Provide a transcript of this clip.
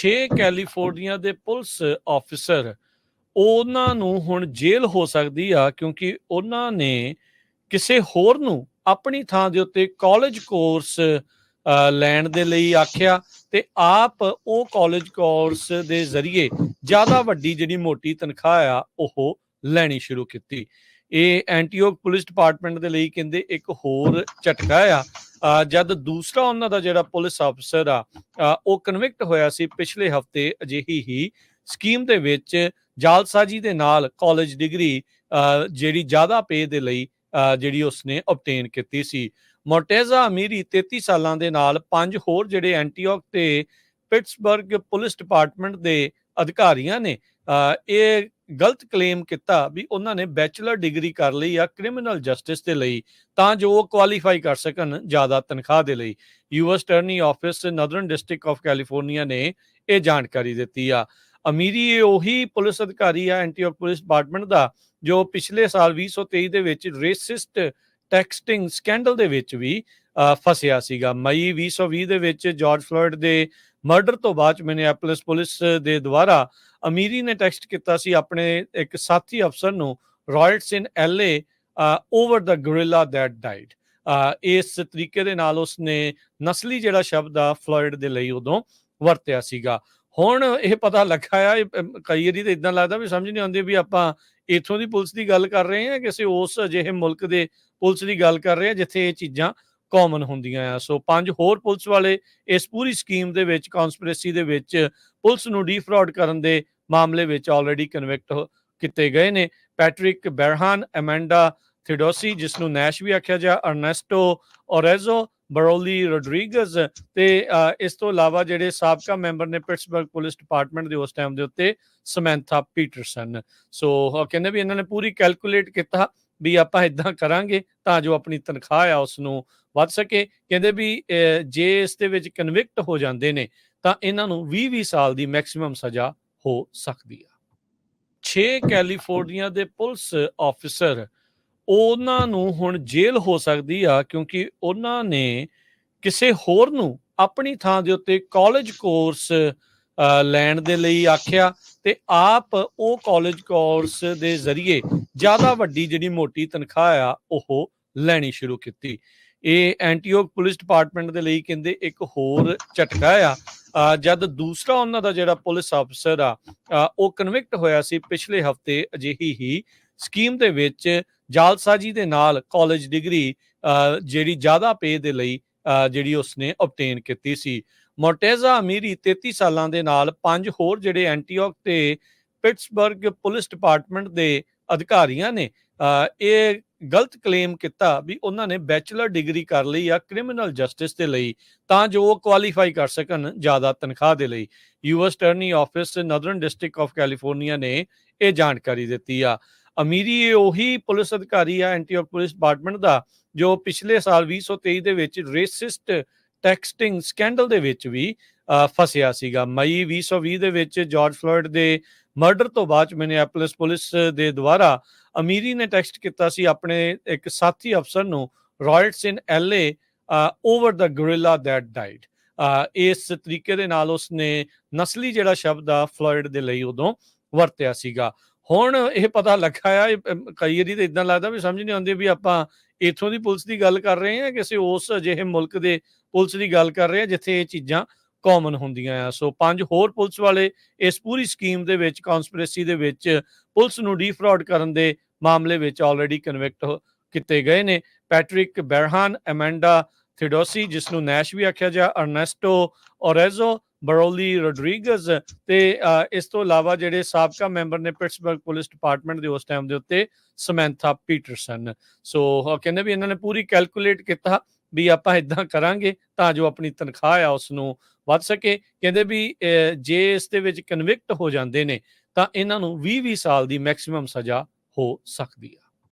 6 California ਦੇ police officer ਉਹਨਾਂ ਨੂੰ ਹੁਣ ਜੇਲ੍ਹ ਹੋ ਸਕਦੀ ਆ ਕਿਉਂਕਿ ਉਹਨਾਂ ਨੇ ਕਿਸੇ ਹੋਰ ਨੂੰ ਆਪਣੀ ਥਾਂ ਦੇ ਉੱਤੇ ਕਾਲਜ ਕੋਰਸ ਲੈਣ ਦੇ ਲਈ ਆਖਿਆ ਤੇ ਆਪ ਉਹ ਕਾਲਜ ਕੋਰਸ ਦੇ ਜ਼ਰੀਏ ਜ਼ਿਆਦਾ ਵੱਡੀ ਜਿਹੜੀ ਮੋਟੀ ਤਨਖਾਹ ਆ ਉਹ ਲੈਣੀ ਸ਼ੁਰੂ ਕੀਤੀ। ਇਹ ਐਂਟੀਓਕ ਪੁਲਿਸ ਡਿਪਾਰਟਮੈਂਟ ਦੇ ਲਈ ਕਹਿੰਦੇ ਇੱਕ ਹੋਰ ਝਟਕਾ ਆ। ਜਦ ਦੂਸਰਾ ਉਹਨਾਂ ਦਾ ਜਿਹੜਾ ਪੁਲਿਸ ਅਫਸਰ ਆ ਉਹ ਕਨਵਿਕਟ ਹੋਇਆ ਸੀ ਪਿਛਲੇ ਹਫਤੇ ਅਜਿਹੀ ਹੀ ਸਕੀਮ ਦੇ ਵਿੱਚ ਜਾਲਸਾਜੀ ਦੇ ਨਾਲ ਕਾਲਜ ਡਿਗਰੀ ਜਿਹੜੀ ਜ਼ਿਆਦਾ ਪੇ ਦੇ ਲਈ ਜਿਹੜੀ ਉਸਨੇ ਓਬਟੇਨ ਕੀਤੀ ਸੀ। ਮੋਰਟੇਜ਼ਾ ਅਮੀਰੀ 33 ਸਾਲਾਂ ਦੇ ਨਾਲ 5 ਹੋਰ ਜਿਹੜੇ ਐਂਟੀਓਕ ਤੇ ਪਿਟਸਬਰਗ ਪੁਲਿਸ ਡਿਪਾਰਟਮੈਂਟ ਦੇ ਅਧਿਕਾਰੀਆਂ ਨੇ ਇਹ ਗਲਤ ਕਲੇਮ ਕੀਤਾ ਵੀ ਉਹਨਾਂ ਨੇ ਬੈਚਲਰ ਡਿਗਰੀ ਕਰ ਲਈ ਆ ਕ੍ਰਿਮੀਨਲ ਜਸਟਿਸ ਦੇ ਲਈ ਤਾਂ ਜੋ ਉਹ ਕੁਆਲੀਫਾਈ ਕਰ ਸਕਣ ਜ਼ਿਆਦਾ ਤਨਖਾਹ ਦੇ ਲਈ। US attorney office northern district of California ਨੇ ਇਹ ਜਾਣਕਾਰੀ ਦਿੱਤੀ ਆ। ਅਮੀਰੀ ਉਹੀ ਪੁਲਿਸ ਅਧਿਕਾਰੀ ਆ ਐਂਟੀਓਕ ਪੁਲਿਸ ਡਿਪਾਰਟਮੈਂਟ ਦਾ ਜੋ ਪਿਛਲੇ ਸਾਲ 2023 ਦੇ ਵਿੱਚ ਰੇਸਿਸਟ ਟੈਕਸਟਿੰਗ ਸਕੈਂਡਲ ਦੇ ਵਿੱਚ ਵੀ ਫਸਿਆ ਸੀਗਾ। ਮਈ 2020 ਦੇ ਵਿੱਚ ਜਾਰਜ ਫਲੋਇਡ ਦੇ ਮਰਡਰ ਤੋਂ ਬਾਅਦ ਮਿਨੀਐਪੋਲਿਸ ਪੁਲਿਸ ਦੇ ਦੁਆਰਾ ਅਮੀਰੀ ਨੇ ਟੈਕਸਟ ਕੀਤਾ ਸੀ ਆਪਣੇ ਇੱਕ ਸਾਥੀ ਅਫਸਰ ਨੂੰ riots in LA over the gorilla that died. ਇਸ ਤਰੀਕੇ ਦੇ ਨਾਲ ਉਸਨੇ ਨਸਲੀ ਜਿਹੜਾ ਸ਼ਬਦ ਆ ਫਲੋਇਡ ਦੇ ਲਈ ਉਦੋਂ ਵਰਤਿਆ ਸੀਗਾ। ਹੁਣ ਇਹ ਪਤਾ ਲੱਗਾ ਆ ਕਈ ਵਾਰੀ ਤਾਂ ਇਦਾਂ ਲੱਗਦਾ ਵੀ ਸਮਝ ਨਹੀਂ ਆਉਂਦੀ ਵੀ ਆਪਾਂ ਇੱਥੋਂ ਦੀ ਪੁਲਿਸ ਦੀ ਗੱਲ ਕਰ ਰਹੇ ਹਾਂ ਕਿਸੇ ਉਸ ਅਜਿਹੇ ਮੁਲਕ ਦੇ ਪੁਲਿਸ ਦੀ ਗੱਲ ਕਰ ਰਹੇ ਹਾਂ ਜਿੱਥੇ ਇਹ ਚੀਜ਼ਾਂ ਕਾਮਨ ਹੁੰਦੀਆਂ ਆ। ਸੋ 5 ਹੋਰ ਪੁਲਿਸ ਵਾਲੇ ਇਸ ਪੂਰੀ ਸਕੀਮ ਦੇ ਵਿੱਚ ਕਨਸਪੀਰੇਸੀ ਦੇ ਵਿੱਚ ਪੁਲਿਸ ਨੂੰ ਡੀਫਰਾਡ ਕਰਨ ਦੇ ਮਾਮਲੇ ਵਿੱਚ ਆਲਰੇਡੀ ਕਨਵਿਕਟ ਕੀਤੇ ਗਏ ਨੇ। ਪੈਟਰਿਕ ਬੈਰਹਾਨ, ਐਮੈਂਡਾ ਥੀਡੋਸੀ ਜਿਸ ਨੂੰ ਨੈਸ਼ ਵੀ ਆਖਿਆ ਜਾ, ਅਰਨੈਸਟੋ ਓਰੇਜ਼ੋ, ਬਰੋਲੀ ਰੋਡਰੀਗਜ਼ ਤੇ ਇਸ ਤੋਂ ਇਲਾਵਾ ਜਿਹੜੇ ਸਾਬਕਾ ਮੈਂਬਰ ਨੇ ਪਿਟਸਬਰਗ ਪੁਲਿਸ ਡਿਪਾਰਟਮੈਂਟ ਦੇ ਉਸ ਟਾਈਮ ਦੇ ਉੱਤੇ ਸਮੈਂਥਾ ਪੀਟਰਸਨ। ਸੋ ਕਹਿੰਦੇ ਵੀ ਇਹਨਾਂ ਨੇ ਪੂਰੀ ਕੈਲਕੂਲੇਟ ਕੀਤਾ ਵੀ ਆਪਾਂ ਇਦਾਂ ਕਰਾਂਗੇ ਤਾਂ ਜੋ ਆਪਣੀ ਤਨਖਾਹ ਆ ਉਸ ਨੂੰ ਵੱਧ ਸਕੇ। ਕਹਿੰਦੇ ਵੀ ਜੇ ਇਸ ਦੇ ਵਿੱਚ ਕਨਵਿਕਟ ਹੋ ਜਾਂਦੇ ਨੇ ਤਾਂ ਇਹਨਾਂ ਨੂੰ 20 ਸਾਲ ਦੀ ਮੈਕਸਿਮਮ ਸਜ਼ਾ ਹੋ ਸਕਦੀ ਆ। 6 ਕੈਲੀਫੋਰਨੀਆ ਦੇ ਪੁਲਿਸ ਆਫਿਸਰ ਉਹਨਾਂ ਨੂੰ ਹੁਣ ਜੇਲ੍ਹ ਹੋ ਸਕਦੀ ਆ ਕਿਉਂਕਿ ਉਹਨਾਂ ਨੇ ਕਿਸੇ ਹੋਰ ਨੂੰ ਆਪਣੀ ਥਾਂ ਦੇ ਉੱਤੇ ਕਾਲਜ ਕੋਰਸ ਲੈਣ ਦੇ ਲਈ ਆਖਿਆ ਤੇ ਆਪ ਉਹ ਕਾਲਜ ਕੋਰਸ ਦੇ ਜ਼ਰੀਏ ਜ਼ਿਆਦਾ ਵੱਡੀ ਜਿਹੜੀ ਮੋਟੀ ਤਨਖਾਹ ਆ ਉਹ ਲੈਣੀ ਸ਼ੁਰੂ ਕੀਤੀ। ਇਹ ਐਂਟੀਓਕ ਪੁਲਿਸ ਡਿਪਾਰਟਮੈਂਟ ਦੇ ਲਈ ਕਹਿੰਦੇ ਇੱਕ ਹੋਰ ਝਟਕਾ ਆ। ਜਦ ਦੂਸਰਾ ਉਹਨਾਂ ਦਾ ਜਿਹੜਾ ਪੁਲਿਸ ਅਫਸਰ ਆ ਉਹ ਕਨਵਿਕਟ ਹੋਇਆ ਸੀ ਪਿਛਲੇ ਹਫਤੇ ਅਜਿਹੀ ਹੀ ਸਕੀਮ ਦੇ ਵਿੱਚ ਜਾਲਸਾਜੀ ਦੇ ਨਾਲ ਕਾਲਜ ਡਿਗਰੀ ਜਿਹੜੀ ਜ਼ਿਆਦਾ ਪੇ ਦੇ ਲਈ ਜਿਹੜੀ ਉਸਨੇ ਓਬਟੇਨ ਕੀਤੀ ਸੀ। ਮੋਰਟੇਜ਼ਾ ਅਮੀਰੀ 33 ਸਾਲਾਂ ਦੇ ਨਾਲ 5 ਹੋਰ ਜਿਹੜੇ ਐਂਟੀਓਕ ਤੇ ਪਿਟਸਬਰਗ ਪੁਲਿਸ ਡਿਪਾਰਟਮੈਂਟ ਦੇ ਅਧਿਕਾਰੀਆਂ ਨੇ ਇਹ ਗਲਤ ਕਲੇਮ ਕੀਤਾ ਵੀ ਉਹਨਾਂ ਨੇ ਬੈਚਲਰ ਡਿਗਰੀ ਕਰ ਲਈ ਆ ਕ੍ਰਿਮੀਨਲ ਜਸਟਿਸ ਦੇ ਲਈ ਤਾਂ ਜੋ ਉਹ ਕੁਆਲੀਫਾਈ ਕਰ ਸਕਣ ਜ਼ਿਆਦਾ ਤਨਖਾਹ ਦੇ ਲਈ। US attorney office northern district of California ਨੇ ਇਹ ਜਾਣਕਾਰੀ ਦਿੱਤੀ ਆ। ਅਮੀਰੀ ਉਹੀ ਪੁਲਿਸ ਅਧਿਕਾਰੀ ਆ ਐਂਟੀਓਕ ਪੁਲਿਸ ਡਿਪਾਰਟਮੈਂਟ ਦਾ ਜੋ ਪਿਛਲੇ ਸਾਲ 2023 ਦੇ ਵਿੱਚ ਰੇਸਿਸਟ ਟੈਕਸਟਿੰਗ ਸਕੈਂਡਲ ਦੇ ਵਿੱਚ ਵੀ ਫਸਿਆ ਸੀਗਾ। ਮਈ 2020 ਦੇ ਵਿੱਚ ਜਾਰਜ ਫਲੋਇਡ ਦੇ ਮਰਡਰ ਤੋਂ ਬਾਅਦ ਮਿਨੀਐਪੋਲਿਸ ਪੁਲਿਸ ਦੇ ਦੁਆਰਾ ਅਮੀਰੀ ਨੇ ਟੈਕਸਟ ਕੀਤਾ ਸੀ ਆਪਣੇ ਇੱਕ ਸਾਥੀ ਅਫਸਰ ਨੂੰ riots in LA over the gorilla that died. ਇਸ ਤਰੀਕੇ ਦੇ ਨਾਲ ਉਸਨੇ ਨਸਲੀ ਜਿਹੜਾ ਸ਼ਬਦ ਆ ਫਲੋਇਡ ਦੇ ਲਈ ਉਦੋਂ ਵਰਤਿਆ ਸੀਗਾ। ਹੁਣ ਇਹ ਪਤਾ ਲੱਗਾ ਆ ਕਈ ਵਾਰੀ ਤਾਂ ਇਦਾਂ ਲੱਗਦਾ ਵੀ ਸਮਝ ਨਹੀਂ ਆਉਂਦੀ ਵੀ ਆਪਾਂ ਇੱਥੋਂ ਦੀ ਪੁਲਿਸ ਦੀ ਗੱਲ ਕਰ ਰਹੇ ਹਾਂ ਕਿਸੇ ਉਸ ਅਜਿਹੇ ਮੁਲਕ ਦੇ ਪੁਲਿਸ ਦੀ ਗੱਲ ਕਰ ਰਹੇ ਹਾਂ ਜਿੱਥੇ ਇਹ ਚੀਜ਼ਾਂ ਕਾਮਨ ਹੁੰਦੀਆਂ ਆ। ਸੋ 5 ਹੋਰ ਪੁਲਿਸ ਵਾਲੇ ਇਸ ਪੂਰੀ ਸਕੀਮ ਦੇ ਵਿੱਚ ਕਨਸਪੀਰੇਸੀ ਦੇ ਵਿੱਚ ਪੁਲਿਸ ਨੂੰ ਡੀਫਰਾਡ ਕਰਨ ਦੇ ਮਾਮਲੇ ਵਿੱਚ ਆਲਰੇਡੀ ਕਨਵਿਕਟ ਕੀਤੇ ਗਏ ਨੇ। ਪੈਟਰਿਕ ਬੈਰਹਾਨ, ਐਮੈਂਡਾ ਥੀਡੋਸੀ ਜਿਸ ਨੂੰ ਨੈਸ਼ ਵੀ ਆਖਿਆ ਜਾ, ਅਰਨੈਸਟੋ ਓਰੇਜ਼ੋ, ਬਰੋਲੀ ਰੋਡਰੀਗਜ਼ ਤੇ ਇਸ ਤੋਂ ਇਲਾਵਾ ਜਿਹੜੇ ਸਾਬਕਾ ਮੈਂਬਰ ਨੇ ਪਿਟਸਬਰਗ ਪੁਲਿਸ ਡਿਪਾਰਟਮੈਂਟ ਦੇ ਉਸ ਟਾਈਮ ਦੇ ਉੱਤੇ ਸਮੈਂਥਾ ਪੀਟਰਸਨ। ਸੋ ਕਹਿੰਦੇ ਵੀ ਇਹਨਾਂ ਨੇ ਪੂਰੀ ਕੈਲਕੂਲੇਟ ਕੀਤਾ ਵੀ ਆਪਾਂ ਇਦਾਂ ਕਰਾਂਗੇ ਤਾਂ ਜੋ ਆਪਣੀ ਤਨਖਾਹ ਆ ਉਸ ਨੂੰ ਵੱਧ ਸਕੇ। ਕਹਿੰਦੇ ਵੀ ਜੇ ਇਸ ਦੇ ਵਿੱਚ ਕਨਵਿਕਟ ਹੋ ਜਾਂਦੇ ਨੇ ਤਾਂ ਇਹਨਾਂ ਨੂੰ 20 ਸਾਲ ਦੀ ਮੈਕਸਿਮਮ ਸਜ਼ਾ ਹੋ ਸਕਦੀ ਆ।